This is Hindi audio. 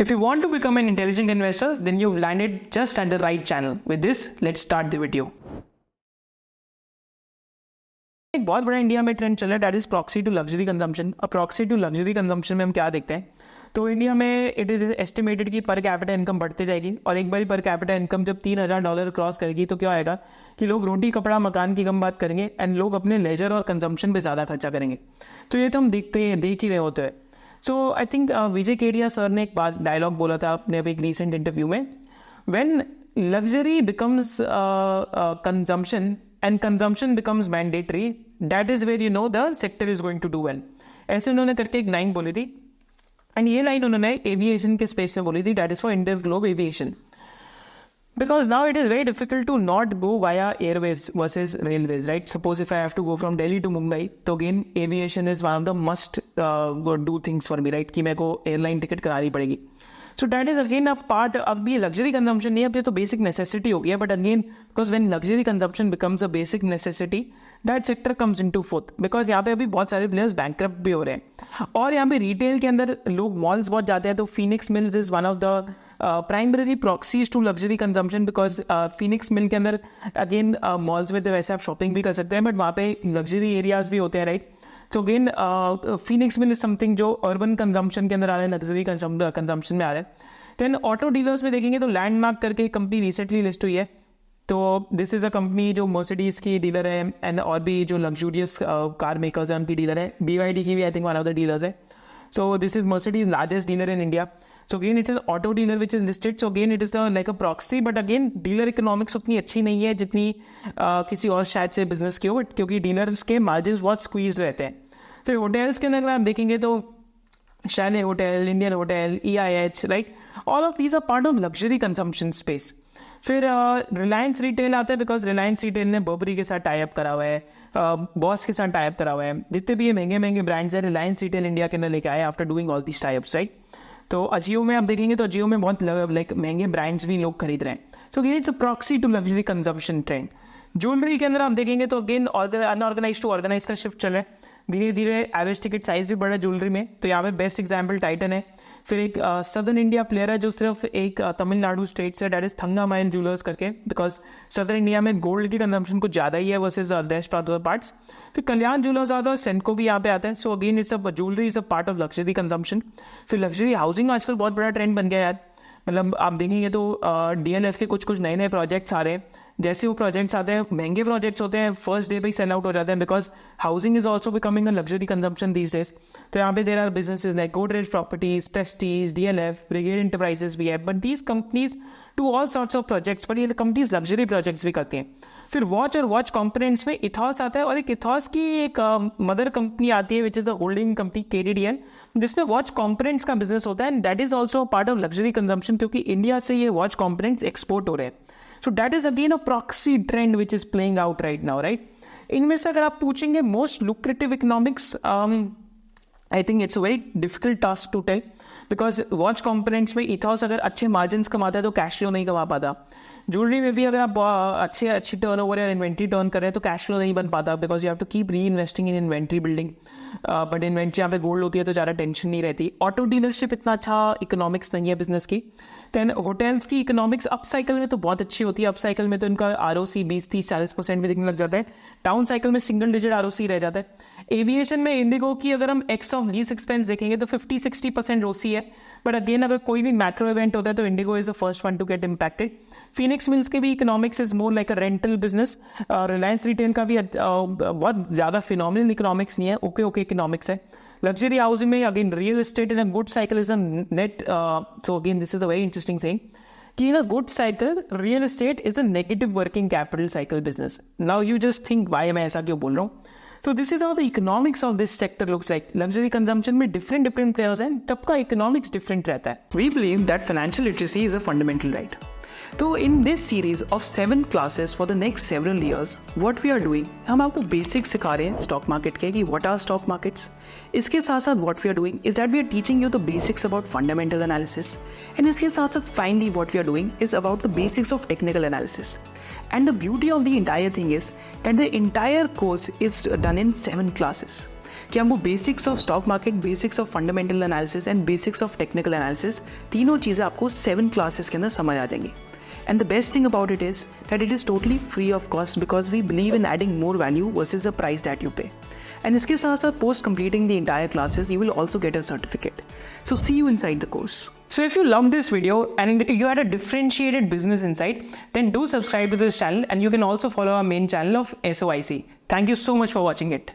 If you want to become an intelligent investor, then you've landed just at the right channel. With this, let's start the video. एक बहुत बड़ा इंडिया में ट्रेंड चल रहा है, that is proxy to luxury consumption. अब प्रॉक्सी टू लग्जरी कंजम्पशन में हम क्या देखते हैं, तो इंडिया में इट इज एस्टिमेटेड कि पर कैपिटा इनकम बढ़ते जाएगी और एक बार पर कैपिटा इनकम जब $3,000 क्रॉस करेगी तो क्या आएगा कि लोग रोटी कपड़ा मकान की कम बात करेंगे एंड लोग अपने लेजर और कंजम्पशन पे ज़्यादा खर्चा करेंगे. तो ये तो हम देख ही रहे होते हैं. So I think Vijay Kedia sir ने एक बात डायलॉग बोला था अपने एक रीसेंट इंटरव्यू में, when luxury becomes consumption and consumption becomes mandatory, that is where you know the sector is going to do well. ऐसे उन्होंने करके एक लाइन बोली थी एंड ये लाइन उन्होंने एविएशन के स्पेस में बोली थी, that is for InterGlobe aviation. Because now it is very difficult to not go via airways versus railways, right? Suppose if I have to go from Delhi to Mumbai, तो again aviation is one of the must do things for me, right? कि मेरे को एयरलाइन टिकट करानी पड़ेगी. So that is again a part. अब ये luxury consumption नहीं है, अब ये तो basic necessity हो गया. But again, because when luxury consumption becomes a basic necessity, that sector comes into fourth. Because यहाँ पे अभी बहुत सारे players bankrupt भी हो रहे हैं और यहाँ पे retail के अंदर लोग malls बहुत जाते हैं. तो Phoenix Mills is one of the primary proxies to luxury consumption because Phoenix Mill के अंदर again malls में तो वैसे आप shopping भी कर सकते हैं, but वहाँ पे luxury areas भी होते हैं, right? तो again Phoenix mill is something जो अर्बन कंजम्पशन के अंदर आ रहा है, लग्जरी कंजम्पशन में आ रहा है. देन ऑटो डीलर्स में देखेंगे तो लैंडमार्क करके कंपनी रिसेंटली लिस्ट हुई है. तो दिस इज अ कंपनी जो मर्सिडीज की डीलर है एंड और भी जो लग्जूरियस कार मेकर्स हैं उनकी डीलर है. BYD की भी I think one of the dealers है. So this is Mercedes largest dealer in India. So again, it's an auto dealer which is listed. So again, it is like a proxy. But again, dealer economics उतनी अच्छी नहीं है जितनी किसी और शायद से बिजनेस की हो, बट क्योंकि डीलर्स के मार्जिन बहुत स्क्वीज रहते हैं. फिर होटल्स के अंदर आप देखेंगे तो chalet hotel, Indian hotel, EIH, right, all of these are part of luxury consumption space. फिर रिलायंस रिटेल आता है बिकॉज रिलायंस रिटेल ने बर्बरी के साथ टाइप करा हुआ है, बॉस के साथ टाइप करा हुआ है. जितने भी ये महंगे महंगे ब्रांड्स हैं रिलायंस रिटेल इंडिया के अंदर लेके आए after doing all these types, right. तो अजियो में आप देखेंगे तो अजियो में बहुत लाइक महंगे ब्रांड्स भी लोग खरीद रहे हैं. तो it's a proxy to luxury consumption trend. Jewellery के अंदर आप देखेंगे तो अगेन अनऑर्गेनाइज टू ऑर्गेनाइज का शिफ्ट चल रहा है. धीरे धीरे एवरेज टिकट साइज भी बढ़ा है ज्वेलरी में. तो यहाँ पे बेस्ट एग्जाम्पल टाइटन है. फिर एक सदर्न इंडिया प्लेयर है जो सिर्फ एक तमिलनाडु स्टेट से, डेट इज थंगामायन ज्वेलर्स करके, बिकॉज सदर्न इंडिया में गोल्ड की कंजम्पशन कुछ ज़्यादा ही है वर्सेज अदर पार्ट्स. फिर कल्याण ज्वेलर्स आता है, सेंको भी यहाँ पे आता है. So again it's a jewellery is a part of luxury consumption. फिर लग्जरी हाउसिंग आजकल बहुत बड़ा ट्रेंड बन गया यार. मतलब आप देखेंगे तो DLF के कुछ नए नए प्रोजेक्ट्स आ रहे हैं. जैसे वो प्रोजेक्ट्स आते हैं, महंगे प्रोजेक्ट्स होते हैं, फर्स्ट डे पे ही सेल आउट हो जाते हैं because housing is also becoming a luxury consumption these days. तो यहाँ पे there are businesses like Godrej properties, prestige, DLF, brigade enterprises भी है. But these companies to all sorts of projects, but ये कंपनीज लग्जरी प्रोजेक्ट्स भी करती हैं. फिर वॉच और वॉच कॉम्पोनेंट्स में इथॉस आता है और एक इथॉस की एक मदर कंपनी आती है which is the holding company KDDL, जिसमें वॉच कॉम्पोनेंट्स का बिजनेस होता है and that is also part of luxury consumption क्योंकि इंडिया से ये वॉच कॉम्पोनेंट्स एक्सपोर्ट हो रहे हैं. So that is again a proxy trend which is playing out right now, right? इनमें से अगर आप पूछेंगे most lucrative economics, I think it's a very difficult task to tell because watch components में ethos अगर अच्छे margins कमाता है तो cash flow नहीं कमा पाता. ज्वेलरी में भी अगर आप अच्छी टर्नओवर या इन्वेंट्री टर्न करें तो कैश फ्लो नहीं बन पाता because you have to keep reinvesting in inventory building. But inventory यहाँ पे गोल्ड होती है तो ज़्यादा टेंशन नहीं रहती. ऑटो डीलरशिप इतना अच्छा इकोनॉमिक्स नहीं है बिजनेस की. देन होटल्स की इकोनॉमिक्स अप साइकिल में तो बहुत अच्छी होती है. अप साइकिल में तो इनका ROC 20-30-40% भी दिखने लग जाता है. डाउन साइकिल में सिंगल डिजिट ROC रह जाता है. एविएशन में इंडिगो की अगर हम एक्स ऑफ लीज एक्सपेंस देखेंगे तो 50-60% ROC है. बट अगेन अगर कोई भी मैक्रो इवेंट होता है तो IndiGo is the first one to get impacted. Phoenix Mills के भी economics is more like a rental business. Reliance retail का भी बहुत ज़्यादा फिनोमिनल इकोनॉमिक्स नहीं है, ओके इकोनॉमिक्स है. लग्जरी हाउसिंग में again real estate in a good cycle is a net. So again this is a very interesting thing कि in a good cycle real estate is a negative working capital cycle business. Now you just think Y मैं ऐसा क्यों बोल रहा हूँ. So this is how the economics of this sector looks like. Luxury consumption में different players हैं, तब का economics different रहता है. We believe that financial literacy is a fundamental right. तो in this series of 7 classes for the next several years, what we are doing, हम आपको basics सिखा रहे हैं stock market के कि what are stock markets. इसके साथ साथ what we are doing is that we are teaching you the basics about fundamental analysis. And इसके साथ साथ finally what we are doing is about the basics of technical analysis. And the beauty of the entire thing is that the entire course is done in 7 classes. कि हमको basics of stock market, basics of fundamental analysis and basics of technical analysis, तीनों चीज़ें आपको 7 क्लासेस के अंदर समझ आ जाएंगी. And the best thing about it is that it is totally free of cost because we believe in adding more value versus the price that you pay. And इसके साथ साथ post completing the entire classes, you will also get a certificate. So see you inside the course. So if you loved this video and you had a differentiated business insight, then do subscribe to this channel and you can also follow our main channel of SOIC. Thank you so much for watching it.